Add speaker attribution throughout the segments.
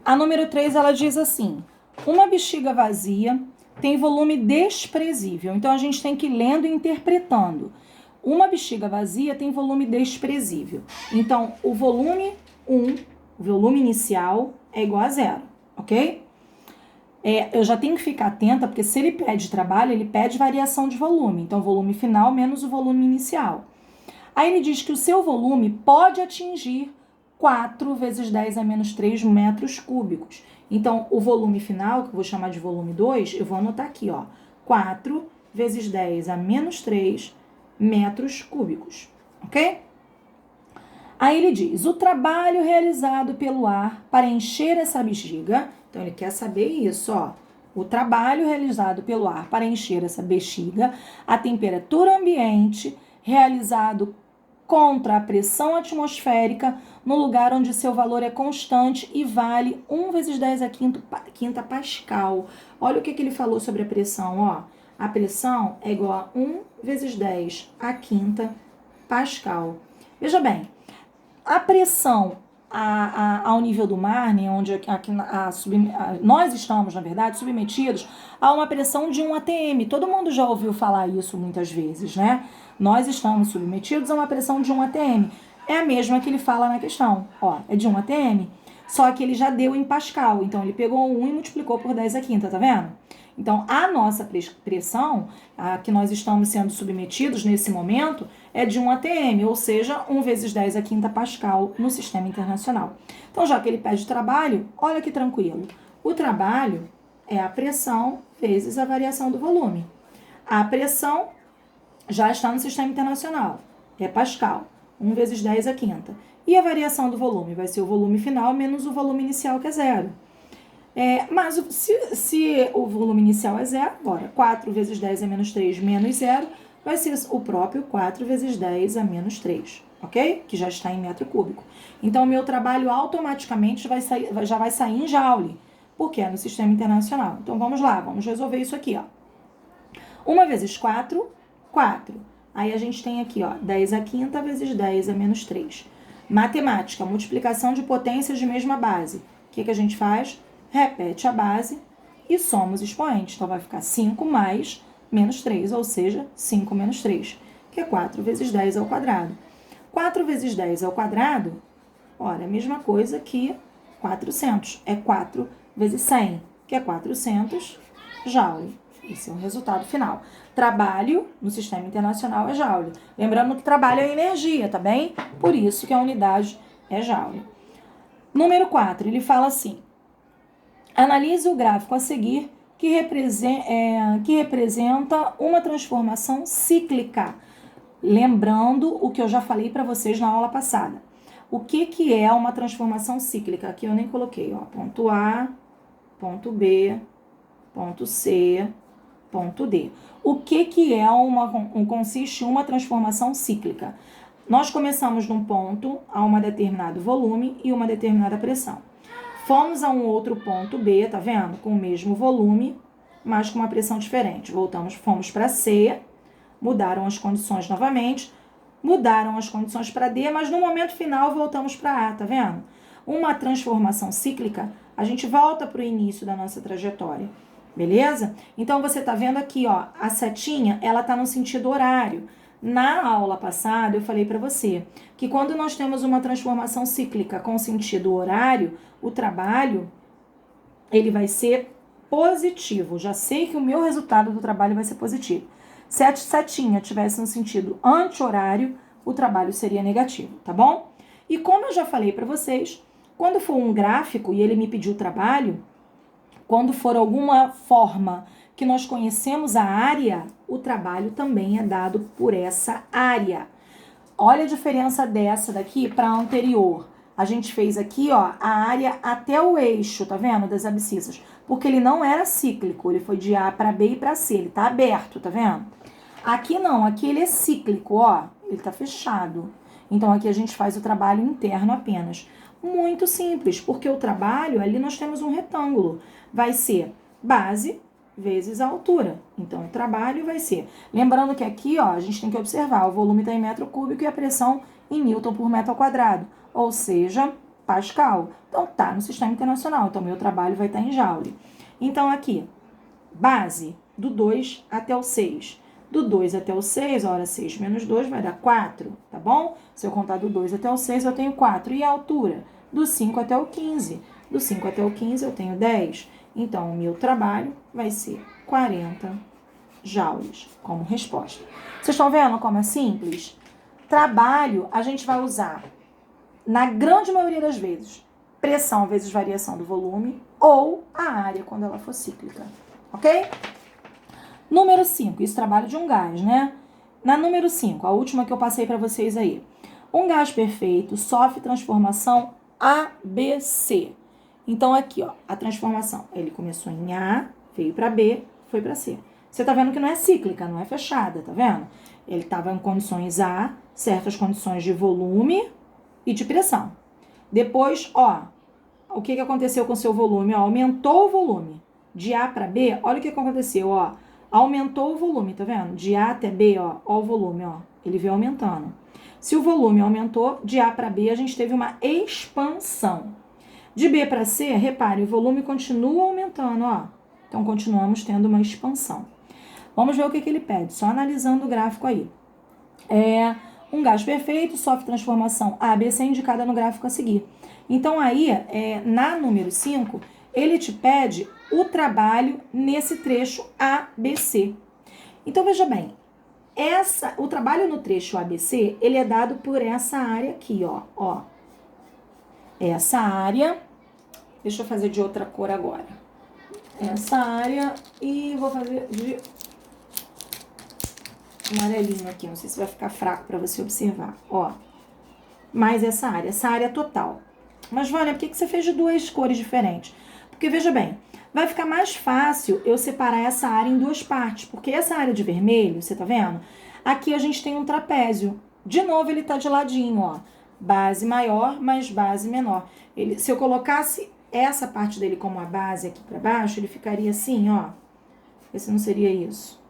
Speaker 1: A número 3, ela diz assim: uma bexiga vazia tem volume desprezível. Então, a gente tem que ir lendo e interpretando. Uma bexiga vazia tem volume desprezível. Então, o volume 1, o volume inicial, é igual a 0, ok? Eu já tenho que ficar atenta, porque se ele pede trabalho, ele pede variação de volume. Então, volume final menos o volume inicial. Aí ele diz que o seu volume pode atingir 4 vezes 10 a menos 3 metros cúbicos. Então, o volume final, que eu vou chamar de volume 2, eu vou anotar aqui, ó. 4 vezes 10 a menos 3 metros cúbicos, ok? Aí ele diz, o trabalho realizado pelo ar para encher essa bexiga, então ele quer saber isso, ó. O trabalho realizado pelo ar para encher essa bexiga, a temperatura ambiente, realizado contra a pressão atmosférica, no lugar onde seu valor é constante e vale 1 vezes 10 a quinta pascal. Olha o que ele falou sobre a pressão, ó. A pressão é igual a 1 vezes 10 a quinta pascal. Veja bem, a pressão ao nível do mar, né, onde nós estamos, na verdade, submetidos a uma pressão de 1 atm. Todo mundo já ouviu falar isso muitas vezes, né? Nós estamos submetidos a uma pressão de 1 atm. É a mesma que ele fala na questão. Ó, é de 1 atm, só que ele já deu em pascal. Então, ele pegou 1 e multiplicou por 10 a quinta, tá vendo? Então, a nossa pressão, a que nós estamos sendo submetidos nesse momento, é de 1 atm, ou seja, 1 vezes 10 a quinta pascal no sistema internacional. Então, já que ele pede trabalho, olha que tranquilo. O trabalho é a pressão vezes a variação do volume. A pressão já está no sistema internacional, é pascal, 1 vezes 10 a quinta. E a variação do volume vai ser o volume final menos o volume inicial, que é 0. Mas se o volume inicial é 0, agora 4 vezes 10 a menos 3 menos 0, vai ser o próprio 4 vezes 10 a menos 3, ok? Que já está em metro cúbico. Então, o meu trabalho automaticamente já vai sair em joule, porque é no sistema internacional. Então, vamos lá, vamos resolver isso aqui, ó. 1 vezes 4, 4. Aí a gente tem aqui, ó, 10 a quinta vezes 10 a menos 3. Matemática, multiplicação de potências de mesma base. O que a gente faz? Repete a base e soma os expoentes. Então, vai ficar 5 mais menos 3, ou seja, 5 menos 3, que é 4 vezes 10 ao quadrado. 4 vezes 10 ao quadrado, ora, é a mesma coisa que 400. É 4 vezes 100, que é 400 joule. Esse é o resultado final. Trabalho no sistema internacional é joule. Lembrando que trabalho é energia, tá bem? Por isso que a unidade é joule. Número 4, ele fala assim: analise o gráfico a seguir que representa uma transformação cíclica. Lembrando o que eu já falei para vocês na aula passada. O que é uma transformação cíclica? Aqui eu nem coloquei, ó. Ponto A, ponto B, ponto C, ponto D. O que consiste uma transformação cíclica? Nós começamos num ponto a um determinado volume e uma determinada pressão. Fomos a um outro ponto B, tá vendo? Com o mesmo volume, mas com uma pressão diferente. Fomos para C, mudaram as condições novamente, mudaram as condições para D, mas no momento final voltamos para A, tá vendo? Uma transformação cíclica, a gente volta para o início da nossa trajetória, beleza? Então, você tá vendo aqui, ó, a setinha, ela tá no sentido horário. Na aula passada, eu falei para você que quando nós temos uma transformação cíclica com sentido horário, o trabalho, ele vai ser positivo. Já sei que o meu resultado do trabalho vai ser positivo. Se a setinha tivesse no sentido anti-horário, o trabalho seria negativo, tá bom? E como eu já falei para vocês, quando for um gráfico e ele me pediu trabalho, quando for alguma forma que nós conhecemos a área, o trabalho também é dado por essa área. Olha a diferença dessa daqui para a anterior. A gente fez aqui, ó, a área até o eixo, tá vendo? Das abscissas. Porque ele não era cíclico, ele foi de A para B e para C, ele tá aberto, tá vendo? Aqui não, aqui ele é cíclico, ó, ele tá fechado. Então aqui a gente faz o trabalho interno apenas. Muito simples, porque o trabalho, ali nós temos um retângulo. Vai ser base vezes a altura. Então, o trabalho vai ser... Lembrando que aqui, ó, a gente tem que observar, o volume está em metro cúbico e a pressão em Newton por metro ao quadrado. Ou seja, pascal. Então, tá no sistema internacional. Então, meu trabalho vai estar em joule. Então, aqui, base do 2 até o 6. Do 2 até o 6, ora, 6 menos 2 vai dar 4, tá bom? Se eu contar do 2 até o 6, eu tenho 4. E a altura? Do 5 até o 15. Do 5 até o 15, eu tenho 10. Então, o meu trabalho vai ser 40 joules como resposta. Vocês estão vendo como é simples? Trabalho, a gente vai usar, na grande maioria das vezes, pressão vezes variação do volume ou a área quando ela for cíclica, ok? Número 5, isso trabalho de um gás, né? Na número 5, a última que eu passei para vocês aí. Um gás perfeito sofre transformação ABC. Então, aqui, ó, a transformação. Ele começou em A, veio para B, foi para C. Você tá vendo que não é cíclica, não é fechada, tá vendo? Ele estava em condições A, certas condições de volume e de pressão. Depois, ó, o que aconteceu com o seu volume? Ó, aumentou o volume. De A para B, olha o que aconteceu, ó. Aumentou o volume, tá vendo? De A até B, ó o volume, ó. Ele veio aumentando. Se o volume aumentou, de A para B, a gente teve uma expansão. De B para C, repare, o volume continua aumentando, ó. Então, continuamos tendo uma expansão. Vamos ver o que ele pede, só analisando o gráfico aí. Um gás perfeito sofre transformação ABC indicada no gráfico a seguir. Então, aí, na número 5, ele te pede o trabalho nesse trecho ABC. Então, veja bem, o trabalho no trecho ABC, ele é dado por essa área aqui, ó. Essa área, deixa eu fazer de outra cor agora. Essa área, e vou fazer de amarelinho aqui, não sei se vai ficar fraco para você observar, ó. Mais essa área total. Mas, Vânia, por que você fez de duas cores diferentes? Porque, veja bem, vai ficar mais fácil eu separar essa área em duas partes, porque essa área de vermelho, você tá vendo? Aqui a gente tem um trapézio. De novo, ele tá de ladinho, ó. Base maior mais base menor. Se eu colocasse essa parte dele como a base aqui para baixo, ele ficaria assim, ó. Esse não seria isso.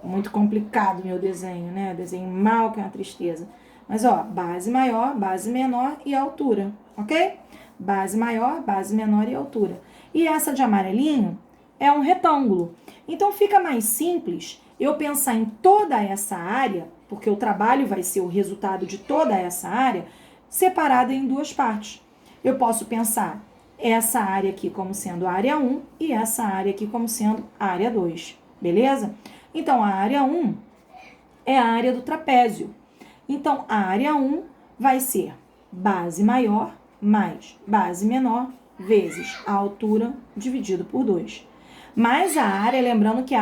Speaker 1: Muito complicado meu desenho, né? Desenho mal, que é uma tristeza. Mas, ó, base maior, base menor e altura, ok? Base maior, base menor e altura. E essa de amarelinho é um retângulo. Então, fica mais simples eu pensar em toda essa área, porque o trabalho vai ser o resultado de toda essa área, separada em duas partes. Eu posso pensar essa área aqui como sendo a área 1 e essa área aqui como sendo a área 2, beleza? Então, a área 1 é a área do trapézio. Então, a área 1 vai ser base maior mais base menor vezes a altura dividido por 2. Mais a área, lembrando que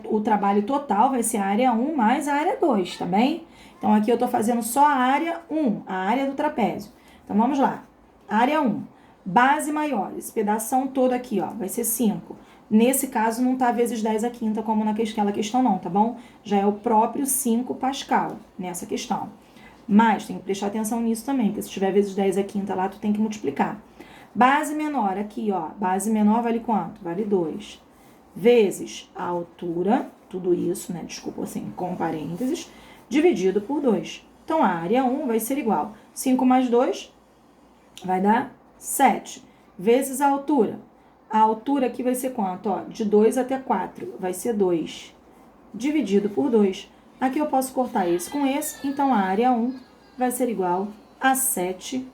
Speaker 1: o trabalho total vai ser a área 1 mais a área 2, tá bem? Então, aqui eu tô fazendo só a área 1, a área do trapézio. Então, vamos lá. Área 1, base maior, esse pedação todo aqui, ó, vai ser 5. Nesse caso, não tá vezes 10 a quinta, como naquela questão não, tá bom? Já é o próprio 5 pascal nessa questão. Mas tem que prestar atenção nisso também, porque se tiver vezes 10 a quinta lá, tu tem que multiplicar. Base menor, aqui, ó, base menor vale quanto? Vale 2. Vezes a altura, tudo isso, né, desculpa, assim, com parênteses, dividido por 2. Então, a área 1 vai ser igual. 5 mais 2 vai dar 7. Vezes a altura. A altura aqui vai ser quanto? Ó, de 2 até 4, vai ser 2. Dividido por 2. Aqui eu posso cortar esse com esse, então a área 1 vai ser igual a 7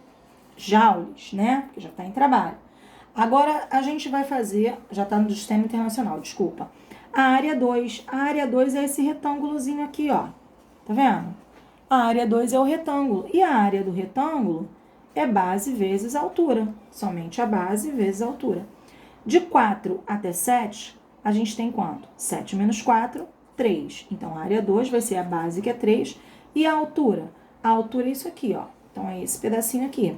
Speaker 1: joules, né? Porque já está em trabalho. Agora, a gente vai fazer, já está no sistema internacional, desculpa. A área 2. A área 2 é esse retângulozinho aqui, ó. Tá vendo? A área 2 é o retângulo. E a área do retângulo é base vezes altura. Somente a base vezes a altura. De 4 até 7, a gente tem quanto? 7 menos 4, 3. Então, a área 2 vai ser a base, que é 3. E a altura? A altura é isso aqui, ó. Então, é esse pedacinho aqui.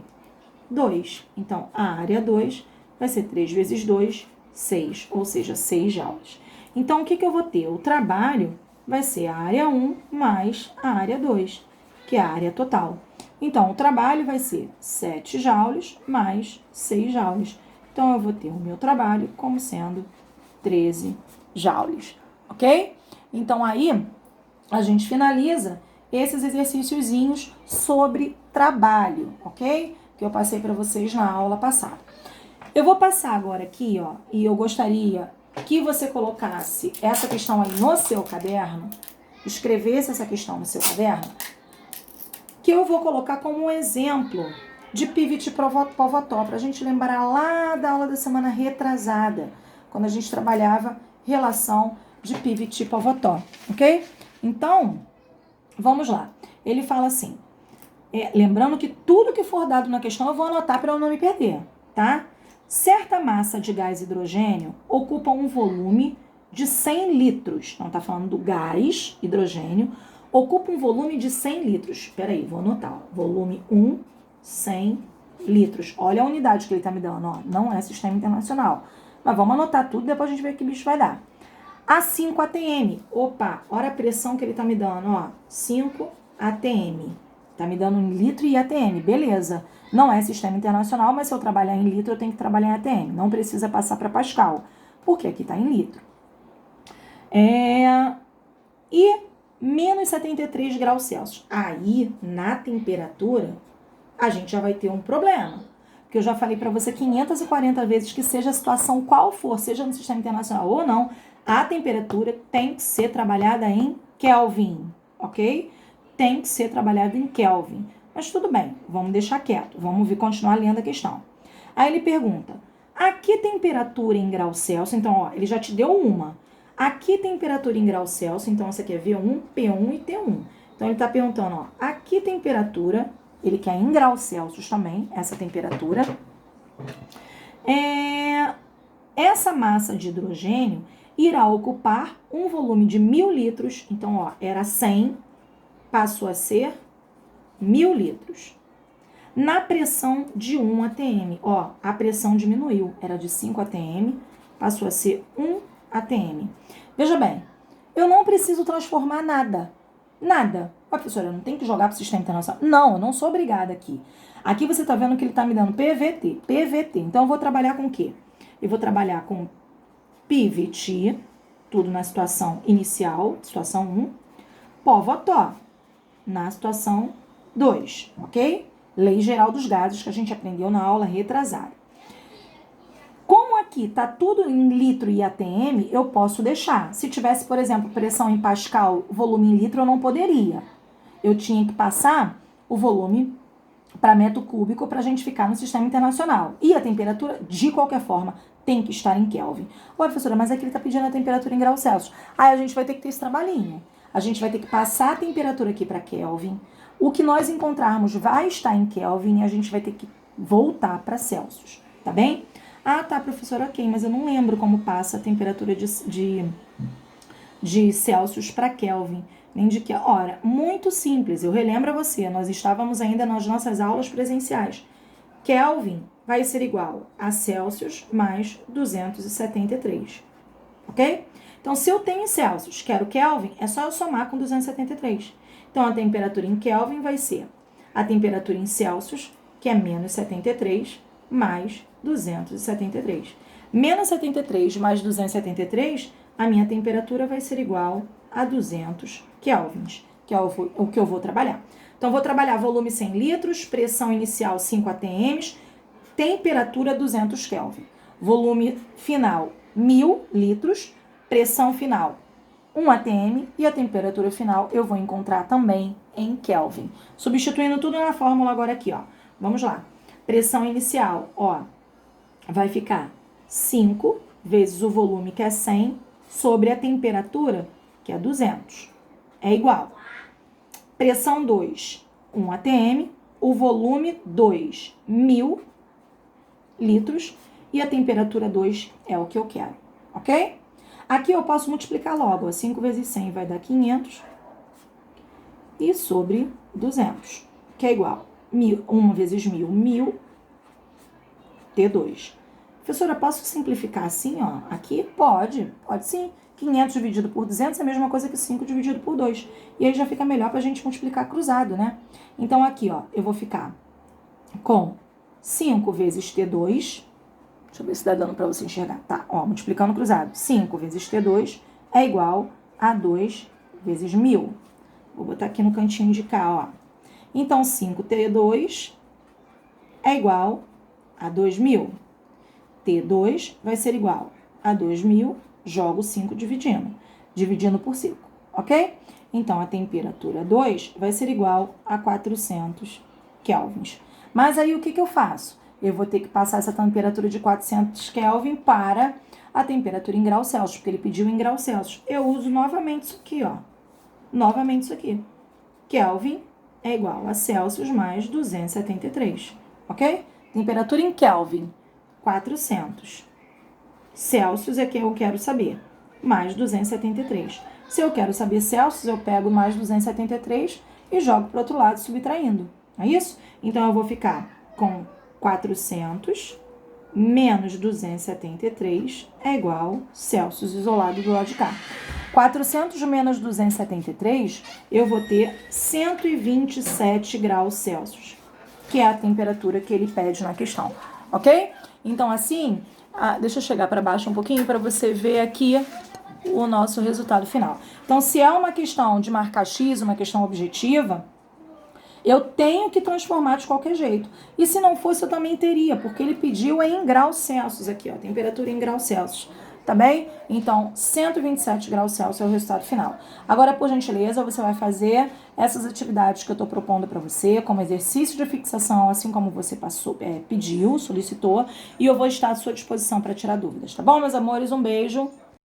Speaker 1: 2. Então, a área 2 vai ser 3 vezes 2, 6. Ou seja, 6 joules. Então, o que eu vou ter? O trabalho vai ser a área 1 mais a área 2, que é a área total. Então, o trabalho vai ser 7 joules mais 6 joules. Então, eu vou ter o meu trabalho como sendo 13 joules, ok? Então, aí, a gente finaliza esses exercíciozinhos sobre trabalho, ok? que eu passei para vocês na aula passada. Eu vou passar agora aqui, ó, e eu gostaria que você colocasse essa questão aí no seu caderno, escrevesse essa questão no seu caderno, que eu vou colocar como um exemplo de pivot Povotó, para a gente lembrar lá da aula da semana retrasada, quando a gente trabalhava relação de pivot Povotó, ok? Então, vamos lá. Ele fala assim, lembrando que tudo que for dado na questão eu vou anotar para eu não me perder, tá? Certa massa de gás hidrogênio ocupa um volume de 100 litros. Não está falando do gás hidrogênio. Ocupa um volume de 100 litros. Espera aí, vou anotar. Ó. Volume 1, 100 litros. Olha a unidade que ele está me dando. Ó. Não é sistema internacional. Mas vamos anotar tudo, depois a gente vê que bicho vai dar. A 5 atm. Opa, olha a pressão que ele está me dando. Ó. 5 atm. Está me dando em litro e atm. Beleza. Não é sistema internacional, mas se eu trabalhar em litro, eu tenho que trabalhar em atm. Não precisa passar para Pascal, porque aqui está em litro. E menos 73 graus Celsius. Aí, na temperatura, a gente já vai ter um problema. Porque eu já falei para você 540 vezes que seja a situação qual for, seja no sistema internacional ou não, a temperatura tem que ser trabalhada em Kelvin, ok? Tem que ser trabalhada em Kelvin. Mas tudo bem, vamos deixar quieto, vamos continuar lendo a questão. Aí ele pergunta, a que temperatura em graus Celsius? Então, ó, ele já te deu uma. A que temperatura em graus Celsius? Então, você quer V1, P1 e T1. Então, ele está perguntando, ó, a que temperatura, ele quer em graus Celsius também, essa temperatura. Essa massa de hidrogênio irá ocupar um volume de 1.000 litros. Então, ó, era 100, passou a ser 1.000 litros. Na pressão de 1 atm, ó, a pressão diminuiu, era de 5 atm, passou a ser 1 atm. Veja bem, eu não preciso transformar nada. Nada. Ó, professora, eu não tenho que jogar para o sistema internacional. Não, eu não sou obrigada aqui. Aqui você está vendo que ele está me dando PVT. Então, eu vou trabalhar com o quê? Eu vou trabalhar com pivot, tudo na situação inicial, situação 1, Povotó, na situação 2, ok? Lei geral dos gases que a gente aprendeu na aula retrasada. Como aqui tá tudo em litro e atm, eu posso deixar. Se tivesse, por exemplo, pressão em Pascal, volume em litro, eu não poderia. Eu tinha que passar o volume para metro cúbico para a gente ficar no sistema internacional. E a temperatura, de qualquer forma, tem que estar em Kelvin. Oi, professora, mas aqui ele está pedindo a temperatura em graus Celsius. Aí a gente vai ter que ter esse trabalhinho. A gente vai ter que passar a temperatura aqui para Kelvin. O que nós encontrarmos vai estar em Kelvin e a gente vai ter que voltar para Celsius, tá bem? Ah, tá, professora, ok, mas eu não lembro como passa a temperatura de Celsius para Kelvin. Nem de que hora. Muito simples, eu relembro a você, nós estávamos ainda nas nossas aulas presenciais. Kelvin vai ser igual a Celsius mais 273, ok? Então, se eu tenho Celsius, quero Kelvin, é só eu somar com 273. Então, a temperatura em Kelvin vai ser a temperatura em Celsius, que é menos 73, mais 273. Menos 73 mais 273, a minha temperatura vai ser igual a 200 kelvins, que é o que eu vou trabalhar. Então, vou trabalhar volume 100 litros, pressão inicial 5 atm, temperatura 200 kelvin. Volume final 1.000 litros, pressão final 1 atm e a temperatura final eu vou encontrar também em Kelvin. Substituindo tudo na fórmula agora aqui, ó. Vamos lá. Pressão inicial, ó, vai ficar 5 vezes o volume, que é 100, sobre a temperatura, que é 200. É igual. Pressão 2, 1 atm, o volume 2, 1.000 litros, e a temperatura 2 é o que eu quero, ok? Aqui eu posso multiplicar logo, 5 vezes 100 vai dar 500, e sobre 200, que é igual 1 vezes 1.000, 1.000, T2. Professora, posso simplificar assim, ó? Aqui? Pode sim. 500 dividido por 200 é a mesma coisa que 5 dividido por 2. E aí já fica melhor pra gente multiplicar cruzado, né? Então, aqui, ó, eu vou ficar com 5 vezes T2. Deixa eu ver se dá dando pra você enxergar. Tá, ó, multiplicando cruzado. 5 vezes T2 é igual a 2 vezes 1.000. Vou botar aqui no cantinho de cá, ó. Então, 5T2 é igual a 2.000. T2 vai ser igual a 2.000, jogo 5 dividindo por 5, ok? Então, a temperatura 2 vai ser igual a 400 kelvins. Mas aí, o que eu faço? Eu vou ter que passar essa temperatura de 400 Kelvin para a temperatura em graus Celsius, porque ele pediu em graus Celsius. Eu uso novamente isso aqui, ó. Novamente isso aqui. Kelvin é igual a Celsius mais 273, ok? Temperatura em Kelvin, 400. Celsius é que eu quero saber, mais 273. Se eu quero saber Celsius, eu pego mais 273 e jogo para o outro lado, subtraindo. É isso? Então, eu vou ficar com 400 menos 273 é igual Celsius isolado do lado de cá. 400 menos 273, eu vou ter 127 graus Celsius, que é a temperatura que ele pede na questão, ok? Então, assim, deixa eu chegar para baixo um pouquinho para você ver aqui o nosso resultado final. Então, se é uma questão de marcar X, uma questão objetiva, eu tenho que transformar de qualquer jeito. E se não fosse, eu também teria, porque ele pediu em graus Celsius aqui, ó, temperatura em graus Celsius, tá bem? Então, 127 graus Celsius é o resultado final. Agora, por gentileza, você vai fazer essas atividades que eu tô propondo para você, como exercício de fixação, assim como você pediu, solicitou, e eu vou estar à sua disposição para tirar dúvidas, tá bom, meus amores? Um beijo.